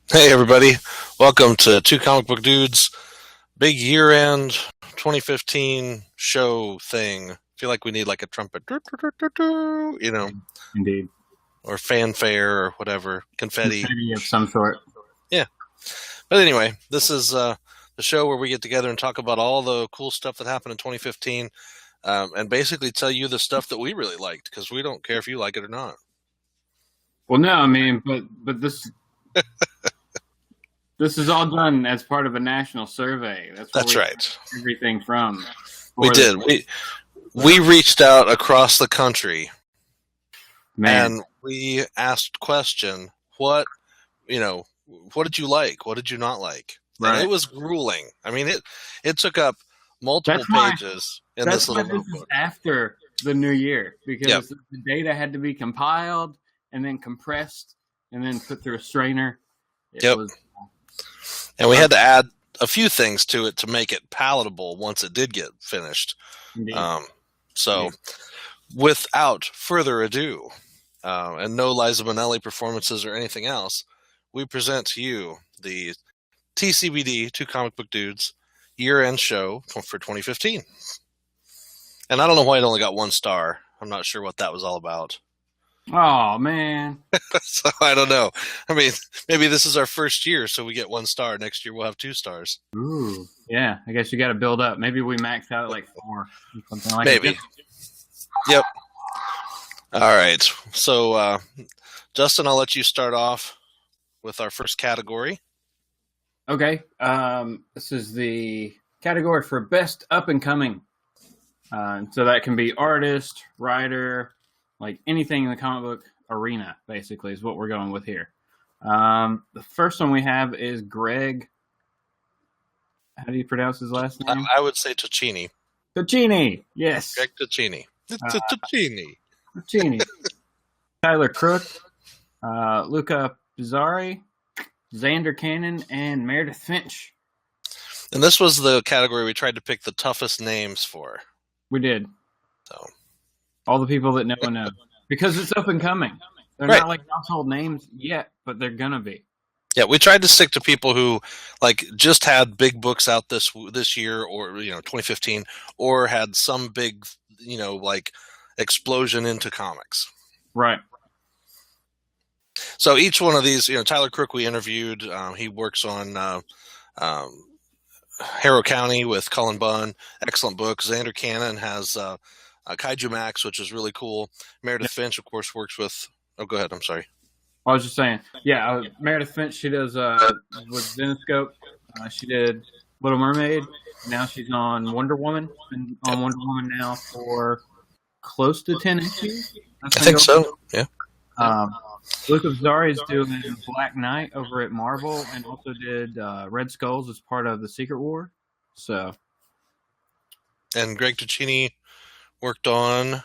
Hey everybody, welcome to Two Comic Book Dudes big year-end 2015 show thing. I feel like we need like a trumpet, Indeed. or fanfare or whatever, confetti. Confetti of some sort. Yeah, but anyway, this is the show where we get together and talk about all the cool stuff that happened in 2015, and basically tell you the stuff that we really liked because we don't care if you like it or not. Well, no, I mean, but this is all done as part of a national survey. That's we right. Everything from. We did. We reached out across the country. Man. And we asked question, what did you like? What did you not like? Right. And it was grueling. I mean, it took up multiple pages in this little notebook. After the new year, because the data had to be compiled and then compressed and then put through a strainer. And we had to add a few things to it to make it palatable once it did get finished. Without further ado, and no Liza Minnelli performances or anything else, we present to you the TCBD, Two Comic Book Dudes, year-end show for 2015. And I don't know why it only got 1 star. I'm not sure what that was all about. Oh, man. So I don't know. I mean, maybe this is our first year, so we get 1 star. Next year we'll have 2 stars. Ooh. Yeah, I guess you got to build up. Maybe we maxed out at like 4. Something like maybe. That. Yep. All right. So, Justin, I'll let you start off with our first category. Okay. This is the category for Best Up and Coming. So that can be artist, writer, like anything in the comic book arena, basically, is what we're going with here. The first one we have is Greg. How do you pronounce his last name? I would say Ticini. Ticini, yes. Greg Ticini. Ticini. Tyler Crook, Luca Bizzari, Xander Cannon, and Meredith Finch. And this was the category we tried to pick the toughest names for. We did. So all the people that no one knows. Because it's up and coming. They're not like household names yet, but they're going to be. Yeah, we tried to stick to people who like just had big books out this year, or 2015, or had some big like explosion into comics. Right. So each one of these, Tyler Crook we interviewed. He works on Harrow County with Cullen Bunn. Excellent book. Xander Cannon has Kaiju Max, which is really cool. Meredith Finch, of course, works with... Oh, go ahead. I'm sorry. I was just saying. Yeah, Meredith Finch, she does with Zenescope. She did Little Mermaid. Now she's on Wonder Woman. Been on Wonder Woman now for close to 10 issues. I think so, yeah. Luca Bizzari is doing Black Knight over at Marvel, and also did Red Skulls as part of the Secret War. So, and Greg Ticini worked on,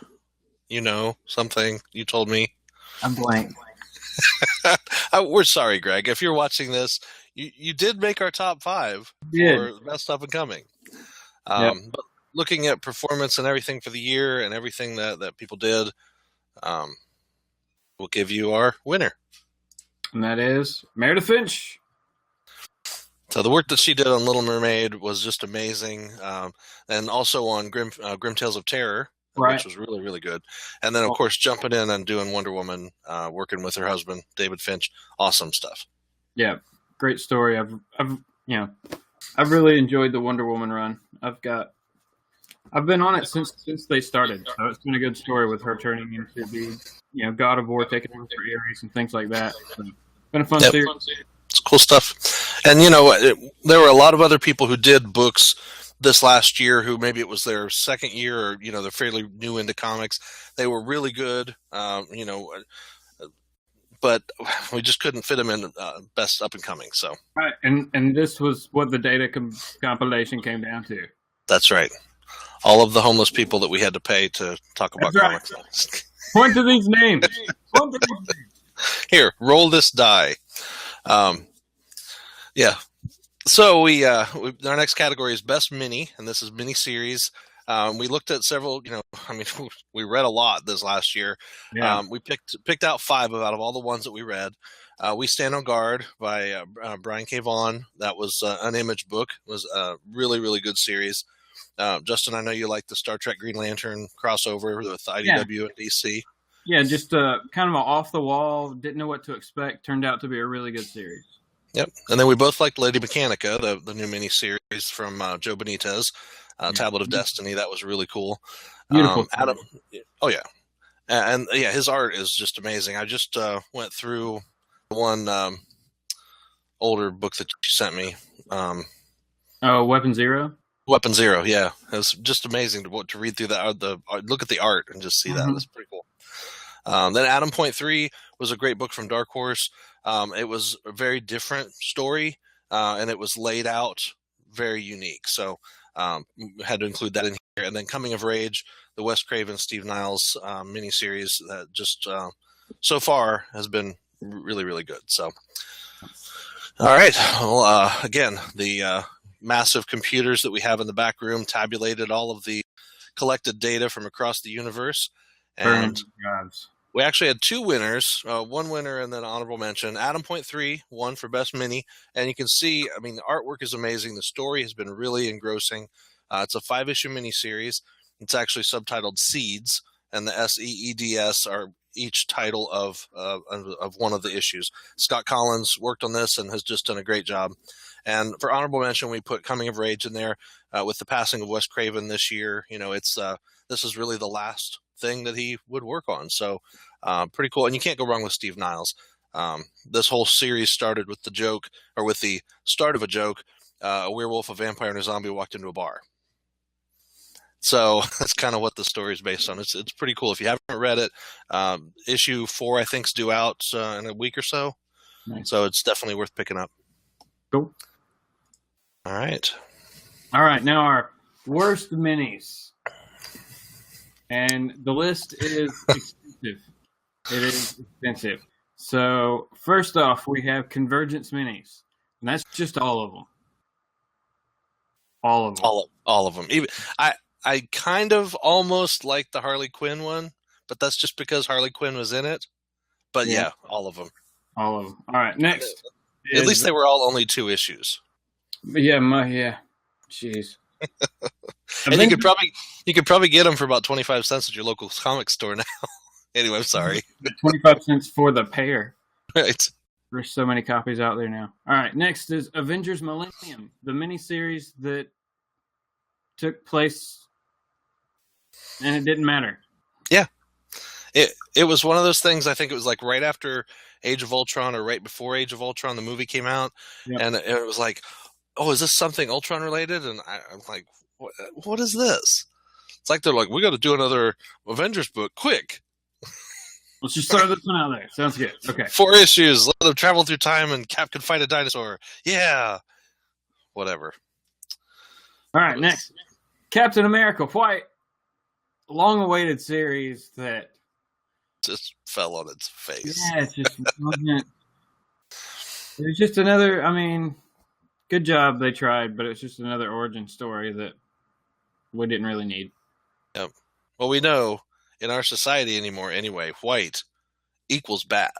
something you told me. I'm blank. We're sorry, Greg. If you're watching this, you did make our top 5 for Best Up and Coming. But looking at performance and everything for the year and everything that people did, we'll give you our winner. And that is Meredith Finch. So the work that she did on Little Mermaid was just amazing. And also on Grim Tales of Terror, which was really, really good. And then, of course, jumping in and doing Wonder Woman, working with her husband, David Finch. Awesome stuff. Yeah, great story. I've really enjoyed the Wonder Woman run. I've been on it since they started. So it's been a good story with her turning into the God of War, taking over for Ares and things like that. So it's been a fun series. It's cool stuff. And, there were a lot of other people who did books this last year who maybe it was their second year or, they're fairly new into comics. They were really good, but we just couldn't fit them in Best Up and Coming. So, right. And this was what the data compilation came down to. That's right. All of the homeless people that we had to pay to talk about comics. Point to these names. Here, roll this die. Yeah. So we our next category is Best Mini, and this is mini series. We looked at several. I mean, we read a lot this last year. Yeah. We picked out 5 out of all the ones that we read. We Stand on Guard by Brian K. Vaughan. That was an Image book. It was a really, really good series. Justin, I know you like the Star Trek Green Lantern crossover with IDW and DC. Yeah, just kind of an off the wall, didn't know what to expect. Turned out to be a really good series. Yep. And then we both liked Lady Mechanica, the new miniseries from Joe Benitez, Tablet of Destiny. That was really cool. Beautiful. Adam, oh, yeah. And yeah, his art is just amazing. I just went through one older book that you sent me. Weapon Zero? Weapon Zero, yeah. It was just amazing to read through that. Look at the art and just see that. It was pretty cool. Then Adam Point 3 was a great book from Dark Horse. It was a very different story, and it was laid out very unique. So had to include that in here. And then Coming of Rage, the Wes Craven, Steve Niles miniseries that just so far has been really, really good. So, all right. Well, again, the massive computers that we have in the back room tabulated all of the collected data from across the universe. And we actually had 2 winners, one winner and then an honorable mention. Adam Point 3 won for Best Mini. And you can see, I mean, the artwork is amazing. The story has been really engrossing. It's a 5-issue miniseries. It's actually subtitled Seeds, and the SEEDS are each title of one of the issues. Scott Collins worked on this and has just done a great job. And for honorable mention, we put Coming of Rage in there with the passing of Wes Craven this year. It's this is really the last thing that he would work on. So pretty cool. And you can't go wrong with Steve Niles. This whole series started with with the start of a joke. A werewolf, a vampire, and a zombie walked into a bar. So that's kind of what the story is based on. It's pretty cool. If you haven't read it, issue 4, I think, is due out in a week or so. Nice. So it's definitely worth picking up. Cool. All right. Now our worst minis. And the list is extensive. It is extensive. So first off, we have Convergence minis. And that's just all of them. All of them. All of them. Even I kind of almost like the Harley Quinn one, but that's just because Harley Quinn was in it. But yeah, all of them. All of them. All right, next. At least they were all only 2 issues. Yeah, jeez. And you could probably get them for about 25 cents at your local comic store now. Anyway, I'm sorry. 25 cents for the pair. Right. There's so many copies out there now. All right, next is Avengers Millennium, the miniseries that took place, and it didn't matter. Yeah. It was one of those things, I think it was like right after Age of Ultron or right before Age of Ultron, the movie came out, and it was like, oh, is this something Ultron related? And I'm like, what is this? It's like they're like, we got to do another Avengers book, quick. Let's just throw this one out there. Sounds good. Okay. 4 issues, let them travel through time, and Cap can fight a dinosaur. Yeah. Whatever. All right, next. Captain America White. Long-awaited series that just fell on its face. Yeah, it just wasn't. It was just another. I mean, good job they tried, but it's just another origin story that we didn't really need. Yep. Well, we know in our society anyway, white equals bad.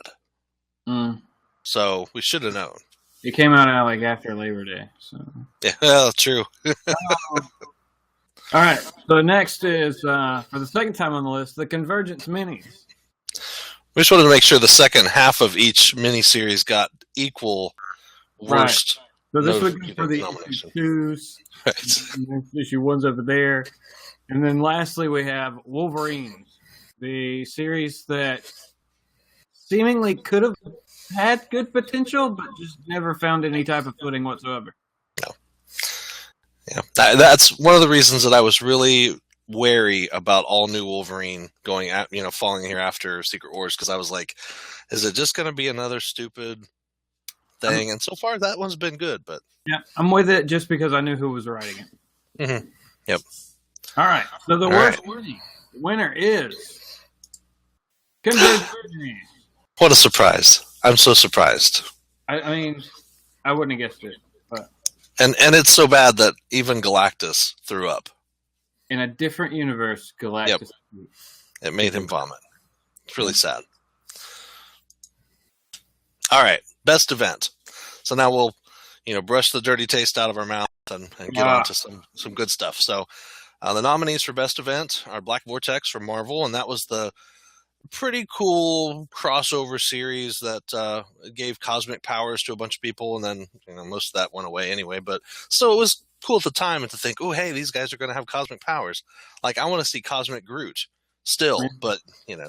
So we should have known. It came out like after Labor Day. So yeah, well, true. All right. So next is for the second time on the list, the Convergence minis. We just wanted to make sure the second half of each miniseries got equal worst. Right. So this would be for the issue 2s. Right. Issue 1's over there. And then lastly, we have Wolverine, the series that seemingly could have had good potential, but just never found any type of footing whatsoever. No. Yeah, that's one of the reasons that I was really wary about all new Wolverine falling here after Secret Wars, because I was like, is it just going to be another stupid thing? And so far, that one's been good. But yeah, I'm with it just because I knew who was writing it. Mm-hmm. Yep. All right. So the worst winner is Convergence. What a surprise! I'm so surprised. I mean, I wouldn't have guessed it, but and it's so bad that even Galactus threw up. in a different universe, Galactus. Yep. It made him vomit. It's really sad. All right, best event. So now we'll, brush the dirty taste out of our mouth and get on to some good stuff. So the nominees for best event are Black Vortex from Marvel, and that was the pretty cool crossover series that gave cosmic powers to a bunch of people, and then most of that went away anyway. But still, it was cool at the time to think, oh, hey, these guys are going to have cosmic powers. Like, I want to see Cosmic Groot still, but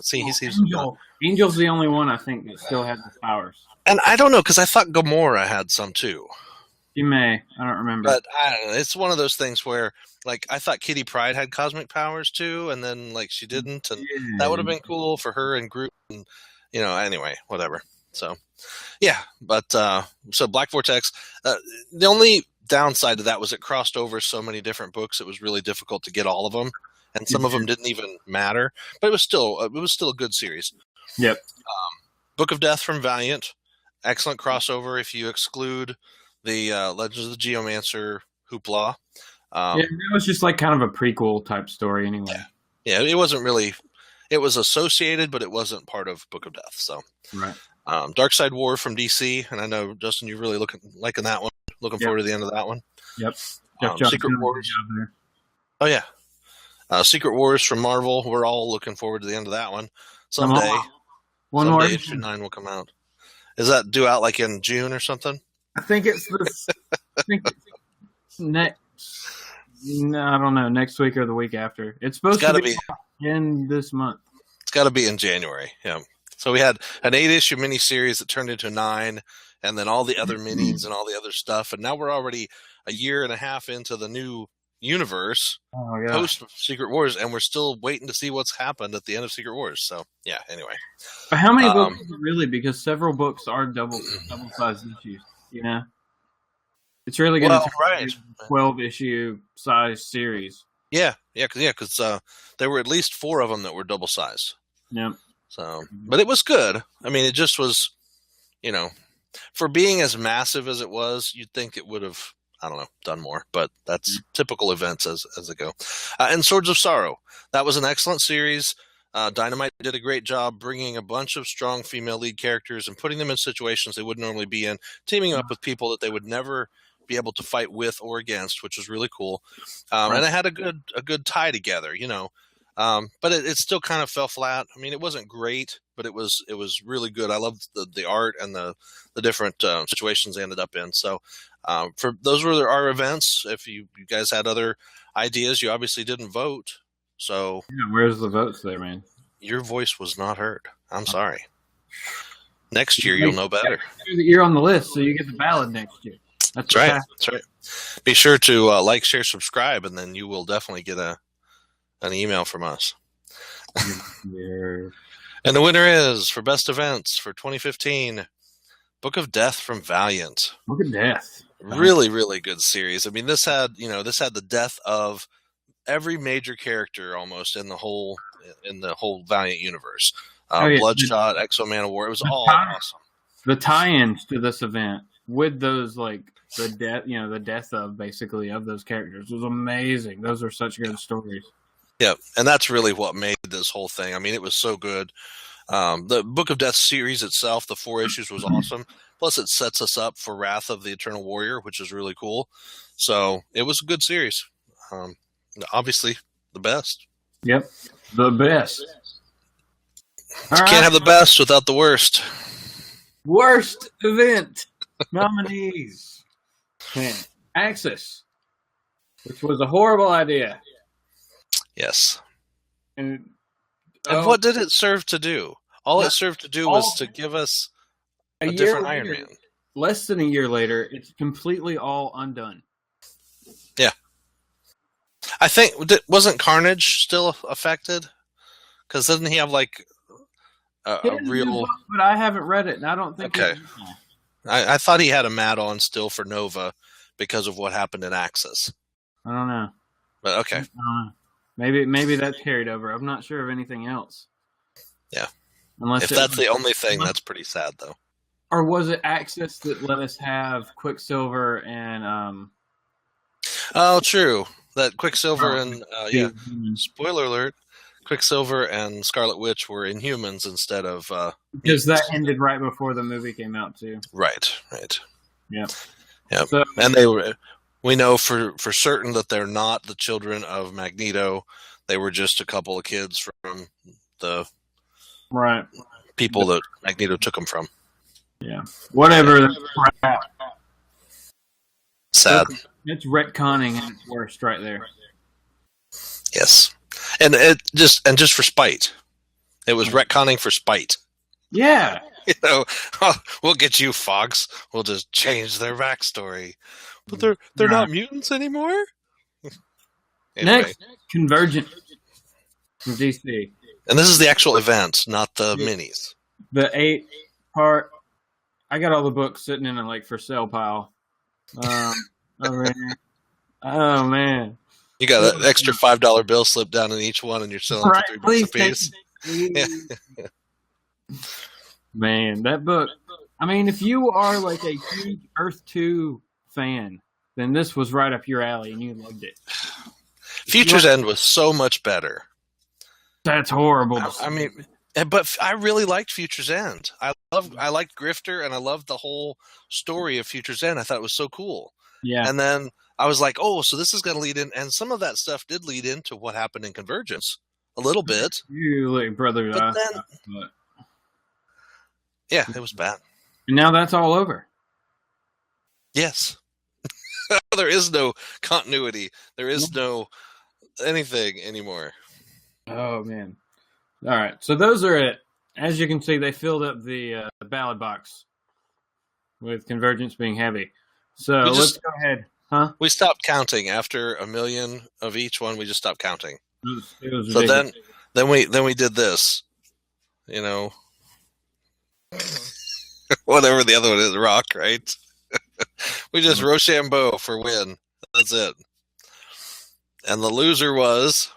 see, he's Angel's the only one I think that still has the powers. And I don't know, because I thought Gamora had some too. She may. I don't remember. But I don't know. It's one of those things where, like, I thought Kitty Pryde had cosmic powers too, and then, like, she didn't. And that would have been cool for her and Groot. And, anyway, whatever. So, yeah. But, so Black Vortex, the only downside to that was it crossed over so many different books. It was really difficult to get all of them. And some of them didn't even matter. But it was still a good series. Yep. Book of Death from Valiant. Excellent crossover if you exclude the Legends of the Geomancer hoopla. It was just like kind of a prequel type story anyway. Yeah, it wasn't really. It was associated, but it wasn't part of Book of Death. So, right. Dark Side War from DC, and I know Justin, you're really liking that one. Looking forward to the end of that one. Yep. Secret Wars. Oh yeah, Secret Wars from Marvel. We're all looking forward to the end of that one. Someday, issue 9 will come out. Is that due out like in June or something? I think it's next. No, I don't know. Next week or the week after. It's supposed to be in this month. It's got to be in January. Yeah. So we had an 8-issue miniseries that turned into 9, and then all the other minis and all the other stuff, and now we're already a year and a half into the new universe post Secret Wars, and we're still waiting to see what's happened at the end of Secret Wars. So yeah, anyway. But how many books is it really? Because several books are double-sized issues. It's really going to be a 12-issue size series. Yeah, because there were at least 4 of them that were double size. Yep. So, but it was good. I mean, it just was, for being as massive as it was, you'd think it would have, I don't know, done more, but that's typical events as they go. And Swords of Sorrow. That was an excellent series. Dynamite did a great job bringing a bunch of strong female lead characters and putting them in situations they wouldn't normally be in, teaming up with people that they would never be able to fight with or against, which was really cool. And it had a good tie together, but it still kind of fell flat. I mean, it wasn't great, but it was really good. I loved the art and the different situations they ended up in. So for those were our events. If you guys had other ideas, you obviously didn't vote. So where's the votes there, man? Your voice was not heard. I'm sorry. Next year you'll know better. You're on the list, so you get the ballot next year. That's right. That's right. Be sure to like, share, subscribe, and then you will definitely get an email from us. And the winner is, for best events for 2015, Book of Death from Valiant. Book of Death. Really, really good series. I mean, this had the death of every major character almost in the whole Valiant universe. Bloodshot, Exo Man of War. It was all awesome. The tie-ins to this event with those, like, the death of basically of those characters was amazing. Those are such good stories. Yeah, and that's really what made this whole thing. I mean, it was so good. The Book of Death series itself, the 4 issues, was awesome. Plus, it sets us up for Wrath of the Eternal Warrior, which is really cool. So it was a good series. Obviously, the best. Yep, the best. You can't have the best without the worst. Worst event nominees. Axis, which was a horrible idea. Yes. And what did it serve to do? All it served to do was to give us a different Iron Man. Less than a year later, it's completely all undone. Yeah. I think, wasn't Carnage still affected? Because doesn't he have like a real... But I haven't read it, and I don't think... Okay. I thought he had a mat-on still for Nova because of what happened in Axis. I don't know. But okay. Maybe that's carried over. I'm not sure of anything else. Yeah. If that's the only thing, that's pretty sad, though. Or was it Axis that let us have Quicksilver and... Oh, true. that Quicksilver and Humans. spoiler alert, Quicksilver and Scarlet Witch were Inhumans instead of Because that ended right before the movie came out too. right. Yeah. Yeah, So, and we know for certain that they're not the children of Magneto. They were just a couple of kids from the people that Magneto took them from. Yeah. Whatever. Yeah. Sad. It's retconning at its worst right there. Yes. And just for spite. It was retconning for spite. Yeah. We'll get you, Fox. We'll just change their backstory. But they're not mutants anymore? Anyway. Next, Convergent from DC. And this is the actual event, not the minis. The 8-part. I got all the books sitting in a for sale pile. Oh man! You got an extra $5 bill slipped down in each one, and you're selling for $3 a piece. Yeah. Man, that book. I mean, if you are a huge Earth 2 fan, then this was right up your alley, and you loved it. Future's End was so much better. That's horrible. I mean, but I really liked Future's End. I liked Grifter, and I loved the whole story of Future's End. I thought it was so cool. Yeah. And then I was like, oh, so this is going to lead in, and some of that stuff did lead into what happened in Convergence a little bit. You brother. But then, yeah, it was bad. And now that's all over. Yes. There is no continuity. There is no anything anymore. Oh, man. All right. So those are it. As you can see, they filled up the ballot box with Convergence being heavy. So let's go ahead. Huh? We stopped counting after 1 million of each one. We just stopped counting. It was so then we did this, whatever the other one is, rock, right? We just Rochambeau for win. That's it. And the loser was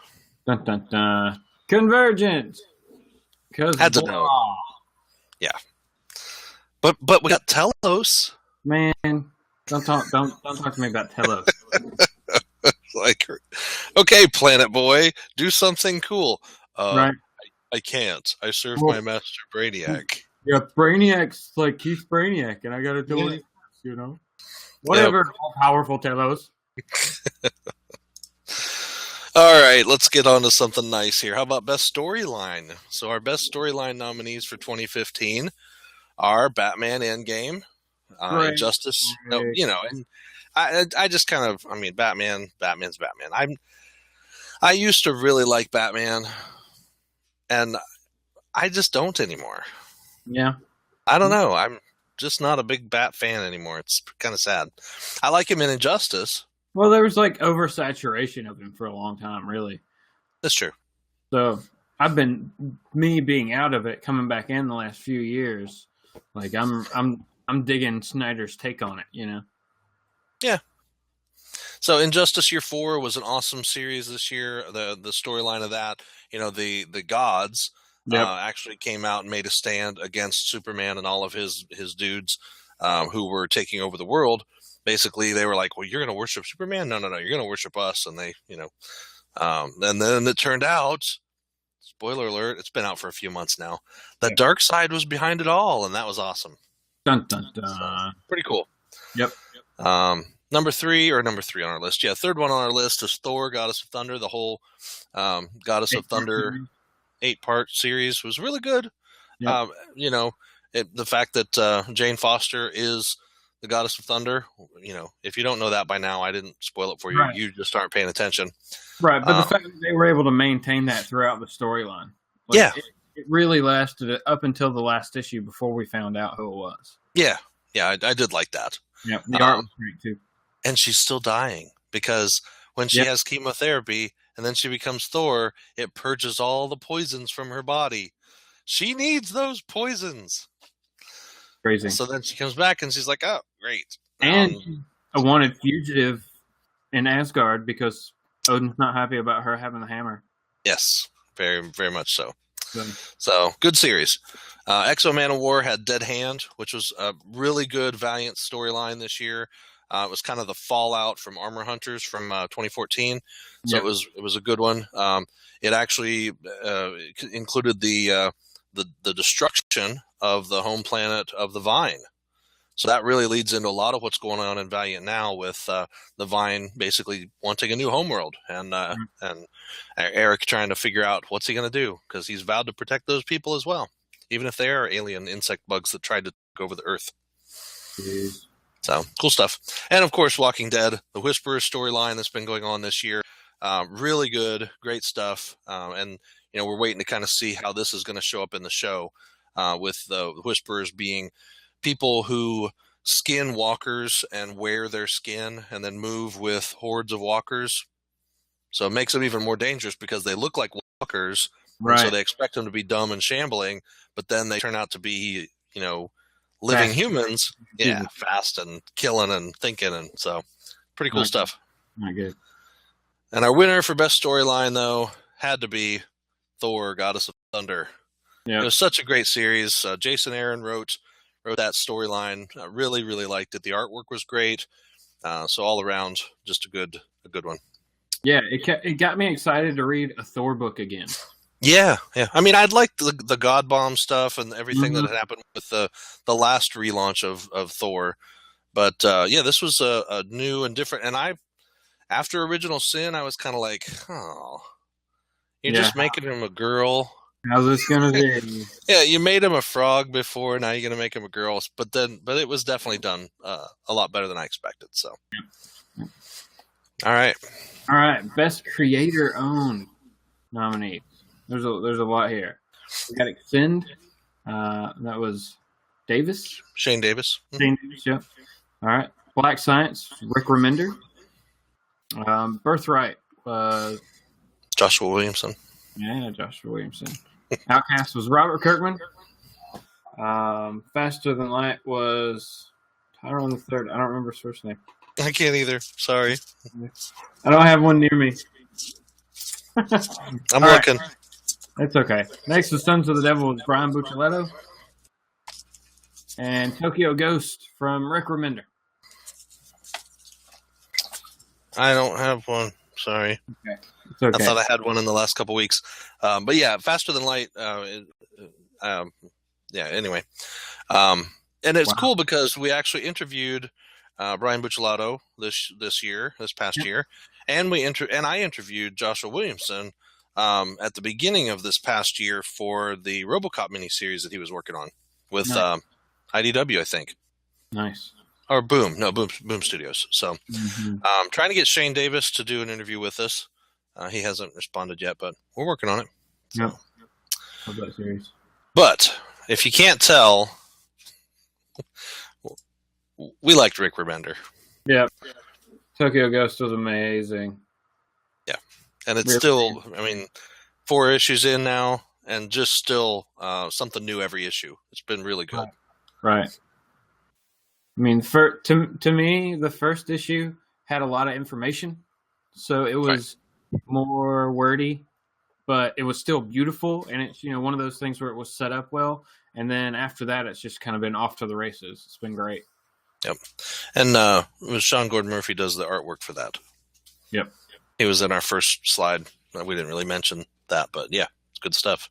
dun, dun, dun. Convergence. Had to know. Yeah. But we got Telos. Man, don't talk to me about Telos. Okay, Planet Boy, do something cool. Right. I can't. I serve my master Brainiac. Yeah, Brainiac's he's Brainiac, and I gotta do what he wants, Whatever, all powerful Telos. All right, let's get on to something nice here. How about best storyline? So our best storyline nominees for 2015 are Batman Endgame, Injustice. And I just kind of, Batman's Batman. I used to really like Batman, and I just don't anymore. Yeah. I don't know. I'm just not a big Bat fan anymore. It's kind of sad. I like him in Injustice. Well, there was oversaturation of him for a long time, really. That's true. So I've been being out of it, coming back in the last few years. I'm digging Snyder's take on it, Yeah. So Injustice Year 4 was an awesome series this year. The storyline of that, the gods actually came out and made a stand against Superman and all of his dudes who were taking over the world. Basically, they were like, well, you're going to worship Superman? No, you're going to worship us. And they, and then it turned out, spoiler alert, it's been out for a few months now, the dark side was behind it all, and that was awesome. Dun, dun, dun. So, pretty cool. Yep. Number three on our list. Yeah, third one on our list is Thor, Goddess of Thunder. The whole Goddess of Thunder 8-part series was really good. Yep. The fact that Jane Foster is the Goddess of Thunder, if you don't know that by now, I didn't spoil it for you. Right. You just aren't paying attention. Right, but the fact that they were able to maintain that throughout the storyline. It really lasted up until the last issue before we found out who it was. Yeah, I did like that. Yeah, the art was great too. And she's still dying because when she has chemotherapy and then she becomes Thor, it purges all the poisons from her body. She needs those poisons. Crazy. So then she comes back and she's like, oh, great. And a wanted fugitive in Asgard because Odin's not happy about her having the hammer. Yes, very, very much so. So good series. X-O Man of War had Dead Hand, which was a really good Valiant storyline this year. It was kind of the fallout from Armor Hunters from 2014, so Yeah. it was a good one. It actually included the destruction of the home planet of the Vine. So that really leads into a lot of what's going on in Valiant now with the Vine basically wanting a new homeworld, and Eric trying to figure out what's he going to do, because he's vowed to protect those people as well, even if they are alien insect bugs that tried to take over the Earth. Jeez. So cool stuff. And of course, Walking Dead, the Whisperer storyline that's been going on this year. Really good, great stuff. And we're waiting to kind of see how this is going to show up in the show, with the Whisperers being people who skin walkers and wear their skin and then move with hordes of walkers. So it makes them even more dangerous because they look like walkers. Right. So they expect them to be dumb and shambling, but then they turn out to be, living Fast. humans. Yeah, fast and killing and thinking. And so pretty cool stuff. Not good. And our winner for best storyline, though, had to be Thor, Goddess of Thunder. Yeah. It was such a great series. Jason Aaron wrote that storyline. I really, really liked it. The artwork was great. So all around, just a good one. Yeah, it got me excited to read a Thor book again. Yeah. I mean, I'd liked the God Bomb stuff and everything that had happened with the last relaunch of Thor. But this was a new and different. And after Original Sin, I was kind of like, oh, you're just making him a girl. How's this gonna be? Yeah, you made him a frog before. Now you're gonna make him a girl. But it was definitely done a lot better than I expected. So, all right, best creator-owned nominee. There's a lot here. We got Extend. That was Davis. Shane Davis. Shane Davis. Yep. All right. Black Science. Rick Remender. Birthright. Joshua Williamson. Yeah, Joshua Williamson. Outcast was Robert Kirkman. Faster Than Light was Tyrone the Third. I don't remember his first name. I can't either. Sorry. I don't have one near me. I'm looking. Right. That's okay. Next was Sons of the Devil was Brian Buccellato. And Tokyo Ghost from Rick Remender. I don't have one. Sorry. Okay. It's okay. I thought I had one in the last couple weeks. But yeah, Faster Than Light. Anyway. And it's cool because we actually interviewed Brian Buccellato this past year. And I interviewed Joshua Williamson at the beginning of this past year for the RoboCop miniseries that he was working on with IDW, I think. Nice. Or Boom Studios. So, trying to get Shane Davis to do an interview with us. He hasn't responded yet, but we're working on it. So. Yep. Love that series. But if you can't tell, we liked Rick Remender. Yeah. Tokyo Ghost was amazing. Yeah. And it's still, 4 issues in now, and just still something new every issue. It's been really good. Right. I mean, to me, the first issue had a lot of information, so it was more wordy, but it was still beautiful, and it's one of those things where it was set up well, and then after that, it's just kind of been off to the races. It's been great. Yep, and Sean Gordon Murphy does the artwork for that. Yep, he was in our first slide. We didn't really mention that, but yeah, it's good stuff.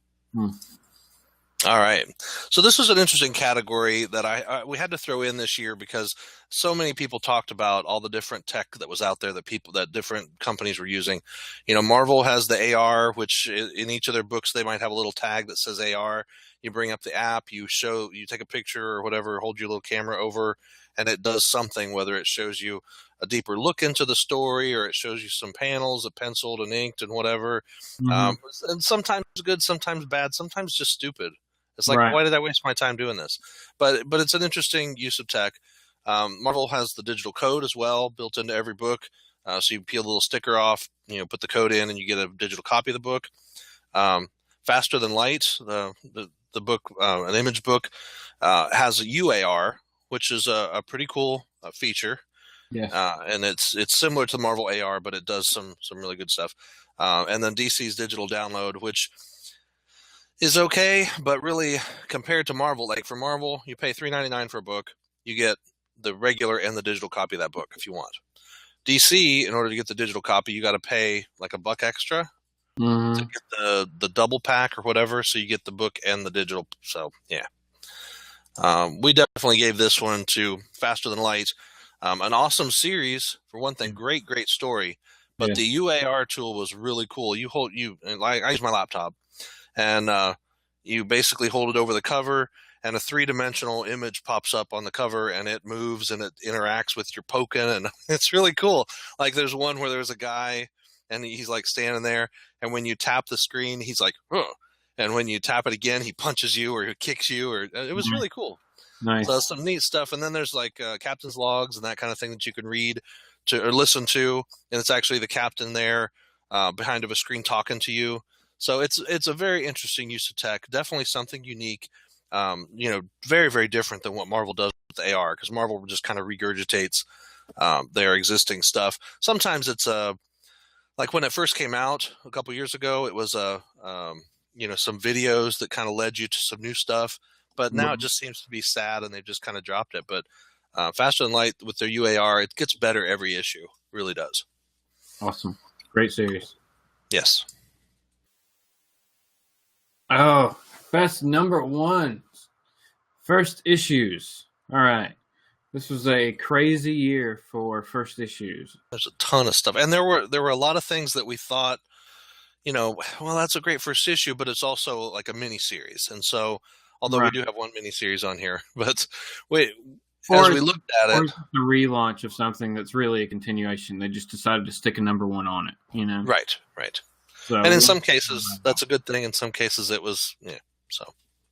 All right. So this was an interesting category that we had to throw in this year because so many people talked about all the different tech that was out there that different companies were using. Marvel has the AR, which in each of their books, they might have a little tag that says AR. You bring up the app, you take a picture or whatever, hold your little camera over, and it does something, whether it shows you a deeper look into the story or it shows you some panels, penciled and inked and whatever. And sometimes good, sometimes bad, sometimes just stupid. It's like, why did I waste my time doing this? But it's an interesting use of tech. Marvel has the digital code as well built into every book. So you peel a little sticker off, put the code in, and you get a digital copy of the book. Faster Than Light, the book, an image book, has a UAR, which is a pretty cool feature. Yeah. And it's similar to the Marvel AR, but it does some really good stuff. And then DC's digital download, which is okay, but really compared to Marvel, like for Marvel, you pay $3.99 for a book, you get the regular and the digital copy of that book if you want. DC, in order to get the digital copy, you got to pay like $1 extra to Mm-hmm. get the double pack or whatever, so you get the book and the digital. So yeah, we definitely gave this one to Faster Than Light. An awesome series for one thing, great story, but Yeah. the UAR tool was really cool. I use my laptop, and you basically hold it over the cover, and a 3-dimensional image pops up on the cover, and it moves and it interacts with your poking, and it's really cool. Like there's one where there's a guy, and he's like standing there, and when you tap the screen, he's like, "Huh," and when you tap it again, he punches you or he kicks you, or it was really cool. Nice. So some neat stuff, and then there's like captain's logs and that kind of thing that you can read or listen to, and it's actually the captain there behind of a screen talking to you. So it's a very interesting use of tech. Definitely something unique. Very, very different than what Marvel does with the AR, because Marvel just kind of regurgitates their existing stuff. Sometimes it's like when it first came out a couple years ago, it was some videos that kind of led you to some new stuff. But now it just seems to be sad, and they've just kind of dropped it. But Faster Than Light with their UAR, it gets better every issue. Really does. Awesome. Great series. Yes. Oh, best number one. First issues. All right. This was a crazy year for first issues. There's a ton of stuff. And there were a lot of things that we thought, well, that's a great first issue, but it's also like a mini series. And so, although we do have one mini series on here, but as we looked at it, or it's a relaunch of something that's really a continuation. They just decided to stick a number one on it, Right. So, and in some cases, that's a good thing. In some cases, it was, so.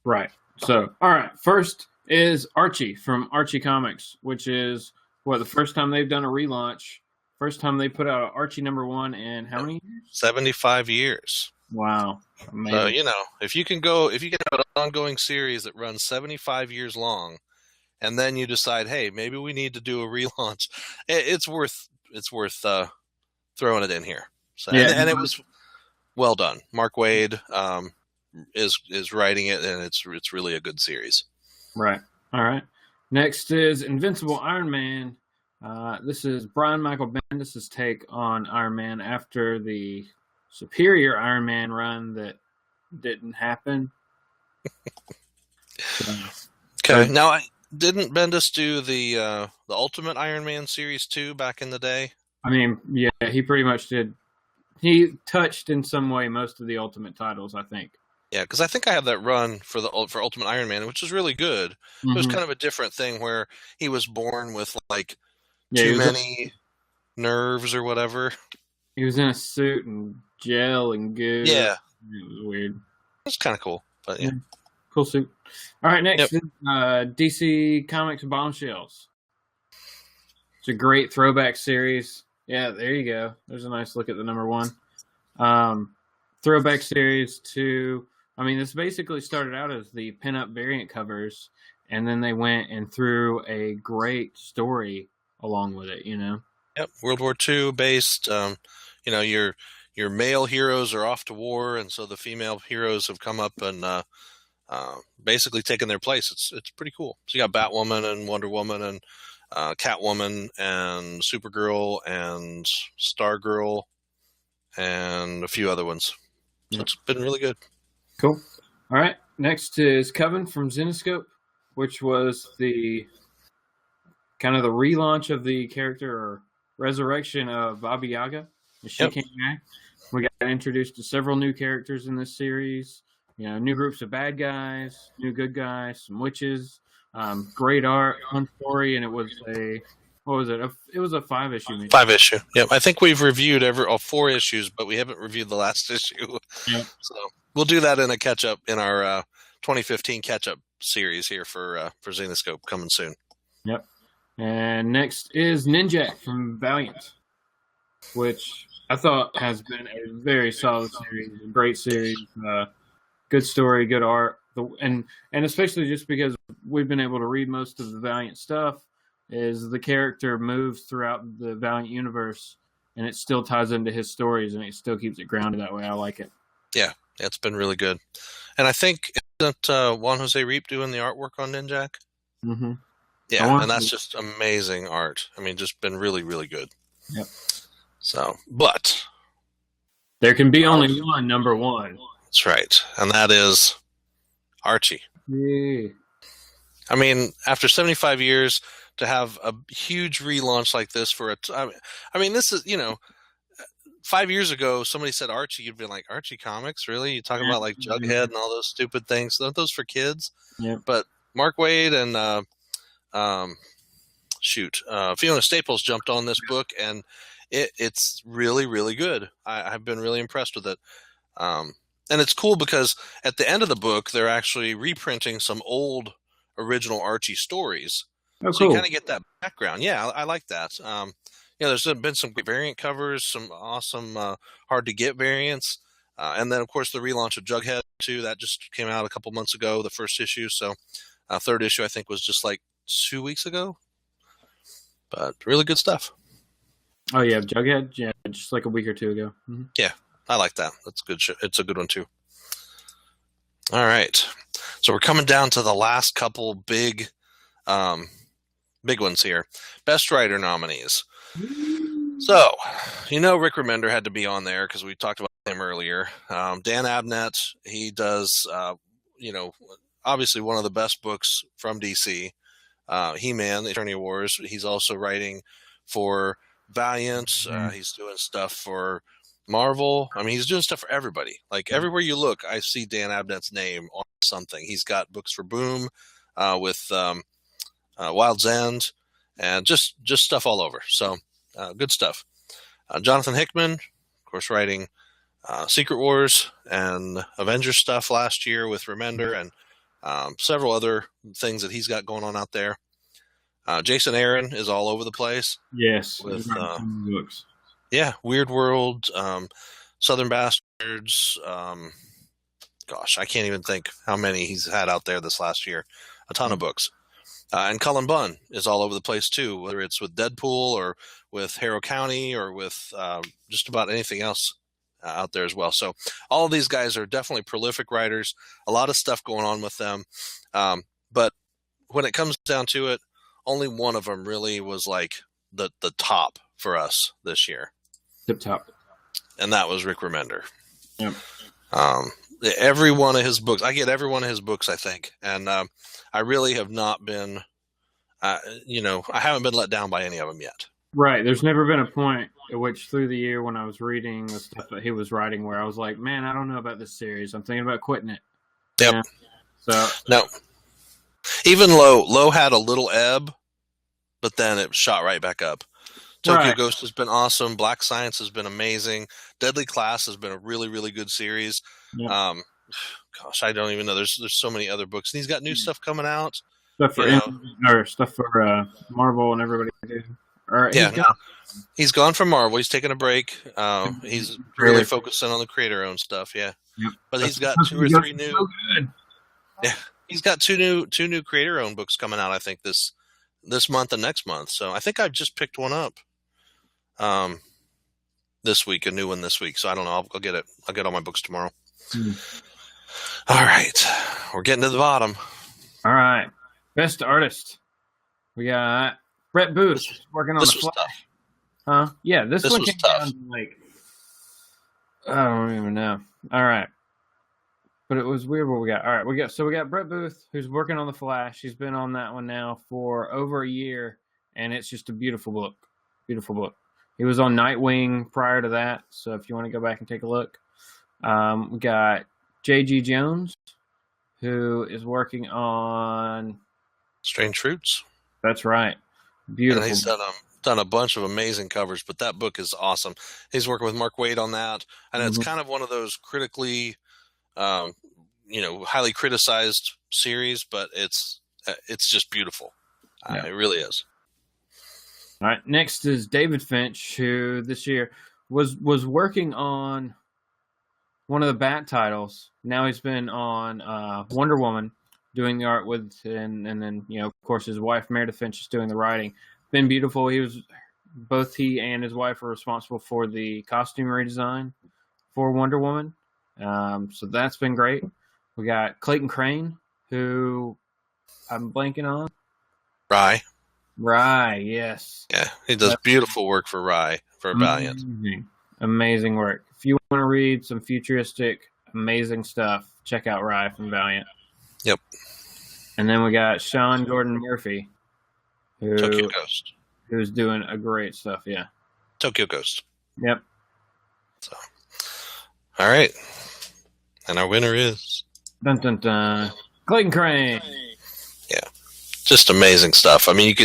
Right. So, all right. First is Archie from Archie Comics, which is the first time they've done a relaunch. First time they put out Archie number one in how many years? 75 years. Wow. Amazing. So, if you can have an ongoing series that runs 75 years long, and then you decide, hey, maybe we need to do a relaunch, it's worth throwing it in here. So, yeah. and it was well done. Mark Waid is writing it, and it's really a good series. Right. All right. Next is Invincible Iron Man. This is Brian Michael Bendis' take on Iron Man after the Superior Iron Man run that didn't happen. Okay. Now, didn't Bendis do the Ultimate Iron Man series too back in the day? I mean, yeah, he pretty much did. He touched in some way most of the Ultimate titles, I think. Yeah, because I think I have that run for Ultimate Iron Man, which is really good. Mm-hmm. It was kind of a different thing where he was born with like too many nerves or whatever. He was in a suit and gel and goo. Yeah, it was weird. It's kind of cool, but yeah, cool suit. All right, next is DC Comics Bombshells. It's a great throwback series. Yeah, there you go. There's a nice look at the number one. Throwback series to, this basically started out as the pinup variant covers, and then they went and threw a great story along with it, Yep, World War II based. Your male heroes are off to war, and so the female heroes have come up and basically taken their place. It's pretty cool. So you got Batwoman and Wonder Woman and Catwoman and Supergirl and Stargirl and a few other ones. So it's been really good. Cool. All right. Next is Coven from Zenescope, which was the kind of the relaunch of the character or resurrection of Baba Yaga. She came back. We got introduced to several new characters in this series. New groups of bad guys, new good guys, some witches. Great art, fun story, and it was it was a 5-issue. Maybe. 5-issue. Yep. I think we've reviewed all 4 issues, but we haven't reviewed the last issue. Yep. So we'll do that in a catch up in our 2015 catch up series here for Zenescope coming soon. Yep. And next is Ninjak from Valiant, which I thought has been a very solid series, a great series, good story, good art, and especially just because we've been able to read most of the Valiant stuff, is the character moves throughout the Valiant universe, and it still ties into his stories, and it still keeps it grounded that way. I like it. Yeah, it's been really good. And I think, isn't Juan Jose Reap doing the artwork on Ninjak? Mm-hmm. Yeah, and that's just amazing art. I mean, just been really, really good. Yep. So, but there can be only one number one. That's right, and that is Archie. Yeah. I mean, after 75 years, to have a huge relaunch like this I mean, this is, 5 years ago, somebody said Archie, you'd be like, Archie comics, really? You talking about like Jughead and all those stupid things? Aren't those for kids? Yeah. But Mark Waid and Fiona Staples jumped on this book, and it's really, really good. I've been really impressed with it. And it's cool because at the end of the book, they're actually reprinting some old original Archie stories. Oh, so cool. you kind of get that background. Yeah, I like that. There's been some great variant covers, some awesome hard to get variants. And then, of course, the relaunch of Jughead, too. That just came out a couple months ago, the first issue. So third issue, I think, was just like 2 weeks ago. But really good stuff. Oh, yeah, Jughead? Yeah, just like a week or two ago. Mm-hmm. Yeah, I like that. That's good. It's a good one, too. All right. So we're coming down to the last couple big ones here. Best Writer nominees. So, Rick Remender had to be on there because we talked about him earlier. Dan Abnett, he does, obviously one of the best books from DC. He-Man, the Attorney of Wars. He's also writing for Valiant. He's doing stuff for Marvel. I mean, he's doing stuff for everybody. Like, everywhere you look, I see Dan Abnett's name on something. He's got books for Boom with Wild's End, and just stuff all over. So, good stuff. Jonathan Hickman, of course, writing Secret Wars and Avengers stuff last year with Remender, and several other things that he's got going on out there. Jason Aaron is all over the place. Yes. With books. Yeah, Weird World, Southern Bastards. Gosh, I can't even think how many he's had out there this last year. A ton of books. And Cullen Bunn is all over the place, too, whether it's with Deadpool or with Harrow County or with just about anything else out there as well. So all of these guys are definitely prolific writers, a lot of stuff going on with them. But when it comes down to it, only one of them really was like the top for us this year. Tip top. And that was Rick Remender. Yep. Every one of his books, I get every one of his books, I think. And I really have not been, I haven't been let down by any of them yet. Right. There's never been a point at which through the year when I was reading the stuff that he was writing where I was like, man, I don't know about this series. I'm thinking about quitting it. Yep. Yeah. So no. Even Low had a little ebb, but then it shot right back up. Tokyo Ghost has been awesome. Black Science has been amazing. Deadly Class has been a really, really good series. Yep. Gosh, I don't even know. There's so many other books. And he's got new stuff coming out. Stuff for Marvel and everybody. He's gone from Marvel. He's taking a break. He's really focusing on the creator-owned stuff. Yeah, yep. But he's got two or three new. So good. Yeah, he's got two new creator-owned books coming out. I think this month and next month. So I think I just picked one up. This week, a new one this week. So I don't know. I'll get it. I'll get all my books tomorrow. All right, we're getting to the bottom. All right, best artist. We got Brett Booth working on the Flash. Tough. Huh? Yeah, this one came tough. down to like I don't even know. All right, but it was weird what we got. All right, we got Brett Booth who's working on the Flash. He's been on that one now for over a year, and it's just a beautiful book. Beautiful book. He was on Nightwing prior to that, so if you want to go back and take a look. We got J.G. Jones, who is working on Strange Fruits. That's right. Beautiful. And he's done a bunch of amazing covers, but that book is awesome. He's working with Mark Waid on that, and it's kind of one of those critically, highly criticized series, but it's just beautiful. Yeah. It really is. All right. Next is David Finch, who this year was working on one of the Bat titles. Now he's been on Wonder Woman, doing the art with, and then of course his wife Meredith Finch is doing the writing. Been beautiful. Both he and his wife are responsible for the costume redesign for Wonder Woman. So that's been great. We got Clayton Crane, who I'm blanking on. Rye. Right. Yes. Yeah, he does beautiful work for Valiant. Amazing. Amazing work. If you want to read some futuristic, amazing stuff, check out Rye from Valiant. Yep. And then we got Sean Gordon Murphy, Tokyo Ghost. who's doing a great stuff. Yeah. Tokyo Ghost. Yep. So, all right. And our winner is Dun dun dun. Clayton Crane. Yeah. Just amazing stuff. I mean,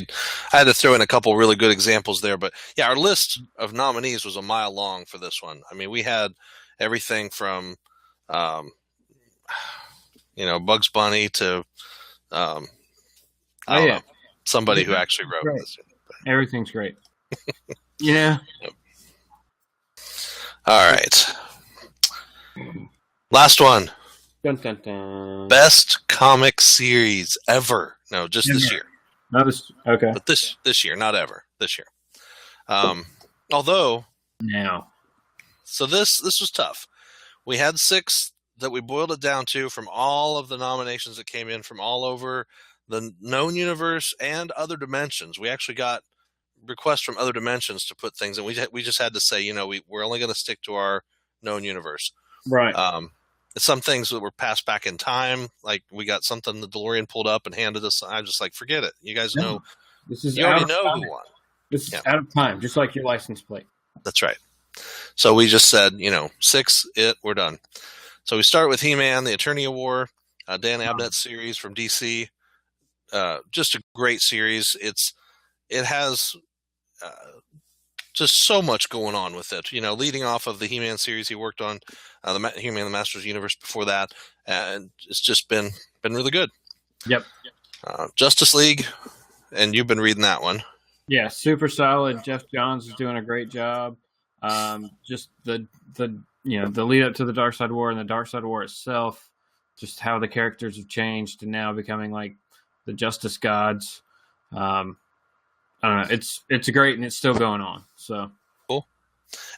I had to throw in a couple really good examples there, but yeah, our list of nominees was a mile long for this one. I mean, we had everything from, Bugs Bunny to, I don't know, somebody who actually wrote this. Everything's great. Yeah. Yep. All right. Last one. Dun, dun, dun. Best comic series ever. No, just this year. Okay. But this year, not ever. This year. Although now. So this was tough. We had 6 that we boiled it down to from all of the nominations that came in from all over the known universe and other dimensions. We actually got requests from other dimensions to put things in. We just had to say, we're only going to stick to our known universe. Right. Some things that were passed back in time, like we got something the DeLorean pulled up and handed us. I'm just like, forget it. You guys know. You already know who won. This is out of time, just like your license plate. That's right. So we just said, 6, we're done. So we start with He-Man, the Eternia War, Dan Abnett's series from DC. Just a great series. It has just so much going on with it. Leading off of the He-Man series he worked on, the He-Man the Masters Universe before that, and it's just been really good. Yep. Justice League, and you've been reading that one. Yeah, super solid. Jeff Johns is doing a great job. Just the lead up to the Dark Side War and the Dark Side War itself, just how the characters have changed and now becoming like the Justice Gods. I don't know. It's great and it's still going on. So cool.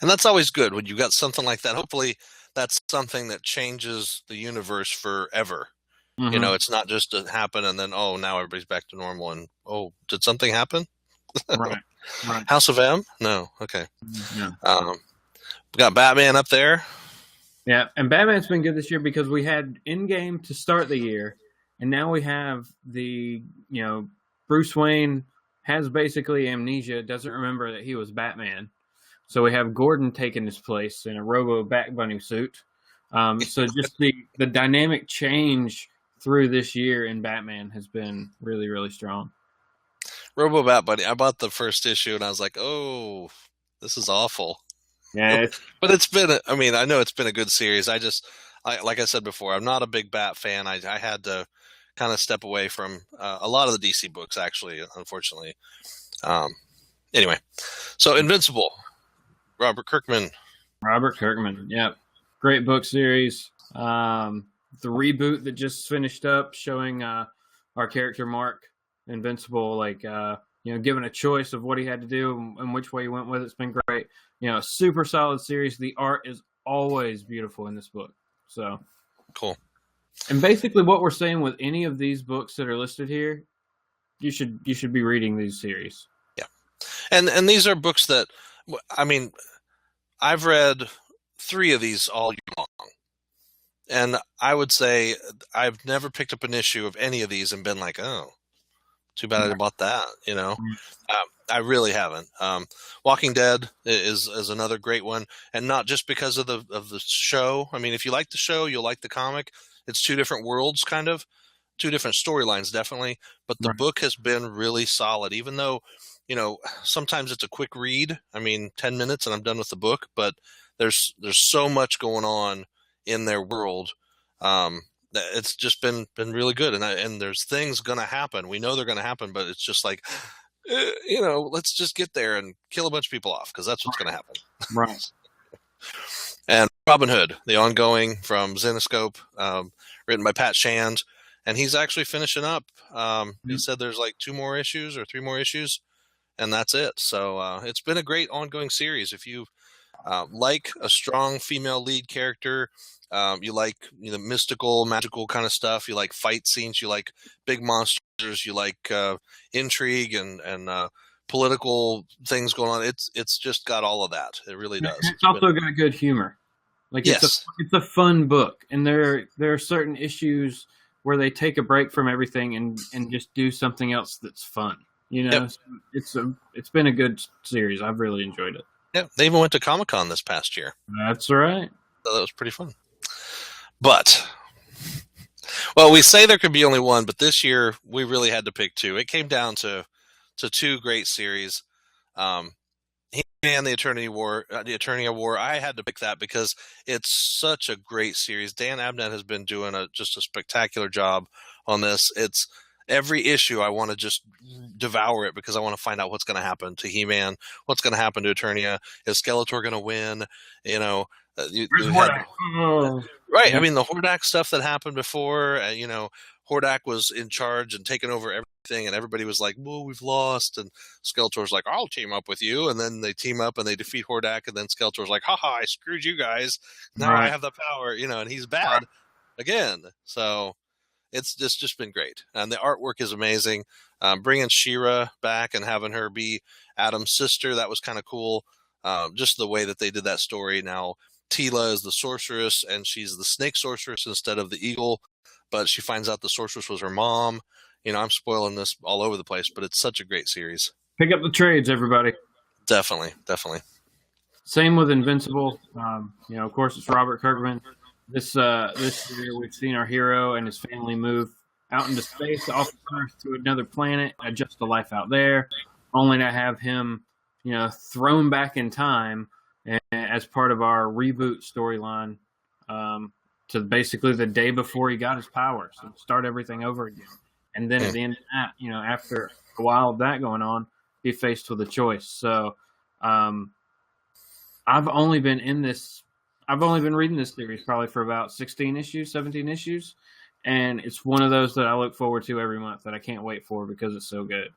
And that's always good when you got something like that. Hopefully that's something that changes the universe forever. Mm-hmm. It's not just to happen and then, now everybody's back to normal and, did something happen? Right. House of M? No. Okay. Yeah. We got Batman up there. Yeah, and Batman's been good this year because we had Endgame to start the year, and now we have the, Bruce Wayne has basically amnesia, doesn't remember that he was Batman. So we have Gordon taking his place in a Robo Bat Bunny suit. So just the dynamic change through this year in Batman has been really, really strong. Robo Bat Bunny. I bought the first issue and I was like, "Oh, this is awful." Yeah, but it's been. I know it's been a good series. Like I said before, I'm not a big Bat fan. I had to kind of step away from a lot of the DC books, actually, unfortunately. Anyway, so Invincible, Robert Kirkman. Yeah, great book series. The reboot that just finished up, showing our character Mark Invincible, given a choice of what he had to do and which way he went with it. It's been great. Super solid series. The art is always beautiful in this book. So cool. And basically what we're saying with any of these books that are listed here, you should be reading these series. Yeah. And these are books that, I've read 3 of these all year long. And I would say I've never picked up an issue of any of these and been like, oh, too bad I bought that, I really haven't. Walking Dead is another great one, and not just because of the show. If you like the show, you'll like the comic. It's 2 different worlds, kind of 2 different storylines, definitely. But the book has been really solid, even though sometimes it's a quick read. 10 minutes and I'm done with the book. But there's so much going on in their world. It's just been really good, and there's things gonna happen. We know they're gonna happen, but it's just like, let's just get there and kill a bunch of people off because that's what's gonna happen. Right. And Robin Hood, the ongoing from Zenescope, written by Pat Shand, and he's actually finishing up. He said there's like 2 more issues or 3 more issues, and that's it. So it's been a great ongoing series. If you like a strong female lead character, you like mystical, magical kind of stuff. You like fight scenes. You like big monsters. You like intrigue and political things going on. It's just got all of that. It really does. It's also got good humor. Like Yes. it's a fun book, and there are certain issues where they take a break from everything and just do something else that's fun. Yep. So it's been a good series. I've really enjoyed it. Yeah, they even went to Comic-Con this past year. That's right. So that was pretty fun. But, well, we say there could be only one, but this year we really had to pick two. It came down to two great series. He-Man, the Attorney of War. I had to pick that because it's such a great series. Dan Abnett has been doing just a spectacular job on this. It's every issue I want to just devour it because I want to find out what's going to happen to He-Man, what's going to happen to Eternia. Is Skeletor going to win? You know, right. I mean, the Hordak stuff that happened before, Hordak was in charge and taking over everything, and everybody was like, "Well, we've lost." And Skeletor's like, "I'll team up with you." And then they team up and they defeat Hordak, and then Skeletor's like, "Haha, I screwed you guys. Now I have the power," and he's bad again. So it's just been great, and the artwork is amazing. Bringing She-Ra back and having her be Adam's sister, that was kind of cool. Just the way that they did that story. Now Tila is the sorceress, and she's the snake sorceress instead of the eagle, but she finds out the sorceress was her mom. I'm spoiling this all over the place, but it's such a great series. Pick up the trades, everybody. Definitely. Same with Invincible. Of course, it's Robert Kirkman. This year, we've seen our hero and his family move out into space, off Earth to another planet, adjust to life out there, only to have him, thrown back in time as part of our reboot storyline to basically the day before he got his powers and start everything over again. And then at the end of that, after a while of that going on, be faced with a choice. So I've only been reading this series probably for about 16 issues, 17 issues. And it's one of those that I look forward to every month that I can't wait for because it's so good.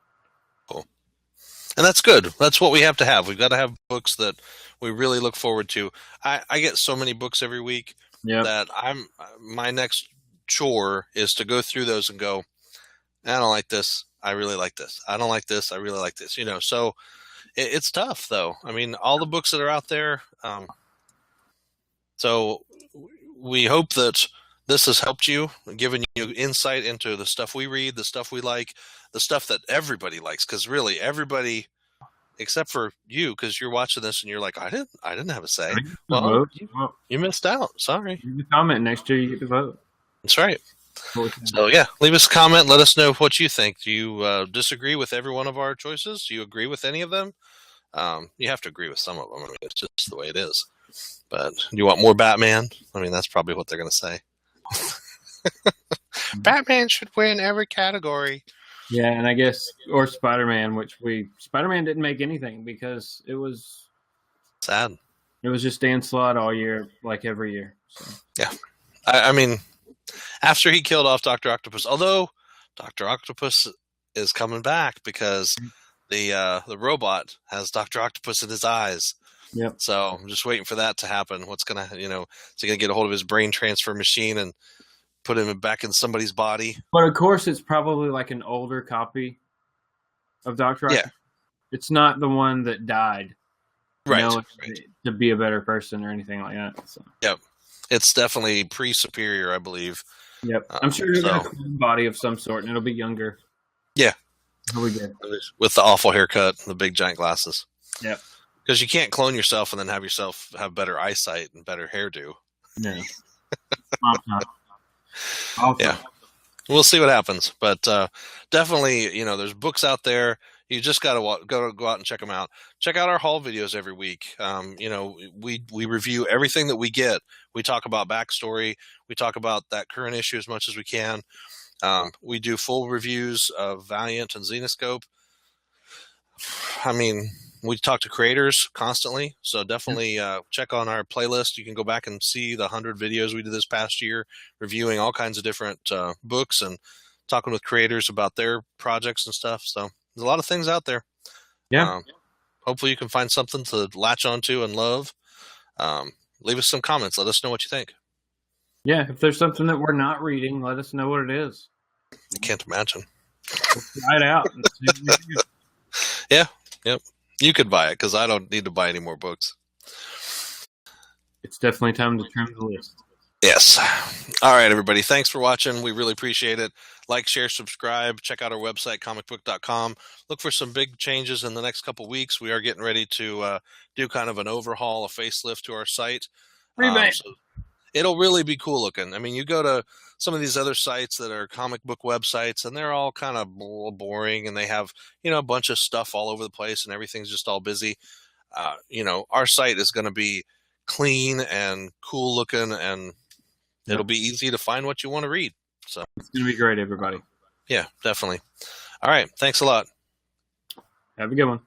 Cool. And that's good. That's what we have to have. We've got to have books that we really look forward to. I get so many books every week that my next chore is to go through those and go, I don't like this. I really like this. I don't like this. I really like this. So it's tough, though. I mean, all the books that are out there. So we hope that this has helped you, given you insight into the stuff we read, the stuff we like, the stuff that everybody likes. Because really, everybody, except for you, because you're watching this and you're like, I didn't have a say. Well, you missed out. Sorry. Leave a comment next year. You get to vote. That's right. So yeah, leave us a comment. Let us know what you think. Do you disagree with every one of our choices? Do you agree with any of them? You have to agree with some of them. I mean, it's just the way it is. But do you want more Batman? I mean, that's probably what they're going to say. Batman should win every category. Yeah, and I guess, or Spider-Man, Spider-Man didn't make anything because it was sad. It was just Dan Slott all year, like every year. So. Yeah. I mean, after he killed off Dr. Octopus, although Dr. Octopus is coming back because the robot has Dr. Octopus in his eyes. Yep. So I'm just waiting for that to happen. What's going to, is he going to get a hold of his brain transfer machine and put him back in somebody's body? But of course, it's probably like an older copy of Dr. Octopus. Yeah. It's not the one that died. Right. To be a better person or anything like that. So. Yep. It's definitely pre-Superior, I believe. Yep. I'm sure you're going to find a body of some sort, and it'll be younger. Yeah. It'll be good. With the awful haircut and the big giant glasses. Yep. Because you can't clone yourself and then have yourself have better eyesight and better hairdo. No. Yeah. We'll see what happens. But definitely, there's books out there. You just got to go out and check them out. Check out our haul videos every week. We review everything that we get. We talk about backstory. We talk about that current issue as much as we can. We do full reviews of Valiant and Xenoscope. I mean, we talk to creators constantly, so definitely check on our playlist. You can go back and see the 100 videos we did this past year, reviewing all kinds of different books and talking with creators about their projects and stuff. So there's a lot of things out there. Yeah. Hopefully you can find something to latch onto and love. Leave us some comments. Let us know what you think. Yeah, if there's something that we're not reading, let us know what it is. I can't imagine. We'll try it out. And see what we do. Yeah, yep. You could buy it because I don't need to buy any more books. It's definitely time to trim the list. Yes. All right, everybody. Thanks for watching. We really appreciate it. Like, share, subscribe. Check out our website, comicbook.com. Look for some big changes in the next couple weeks. We are getting ready to do kind of an overhaul, a facelift to our site. So it'll really be cool looking. I mean, you go to some of these other sites that are comic book websites, and they're all kind of boring, and they have, a bunch of stuff all over the place, and everything's just all busy. Our site is going to be clean and cool looking, and it'll be easy to find what you want to read. So it's going to be great, everybody. Yeah, definitely. All right. Thanks a lot. Have a good one.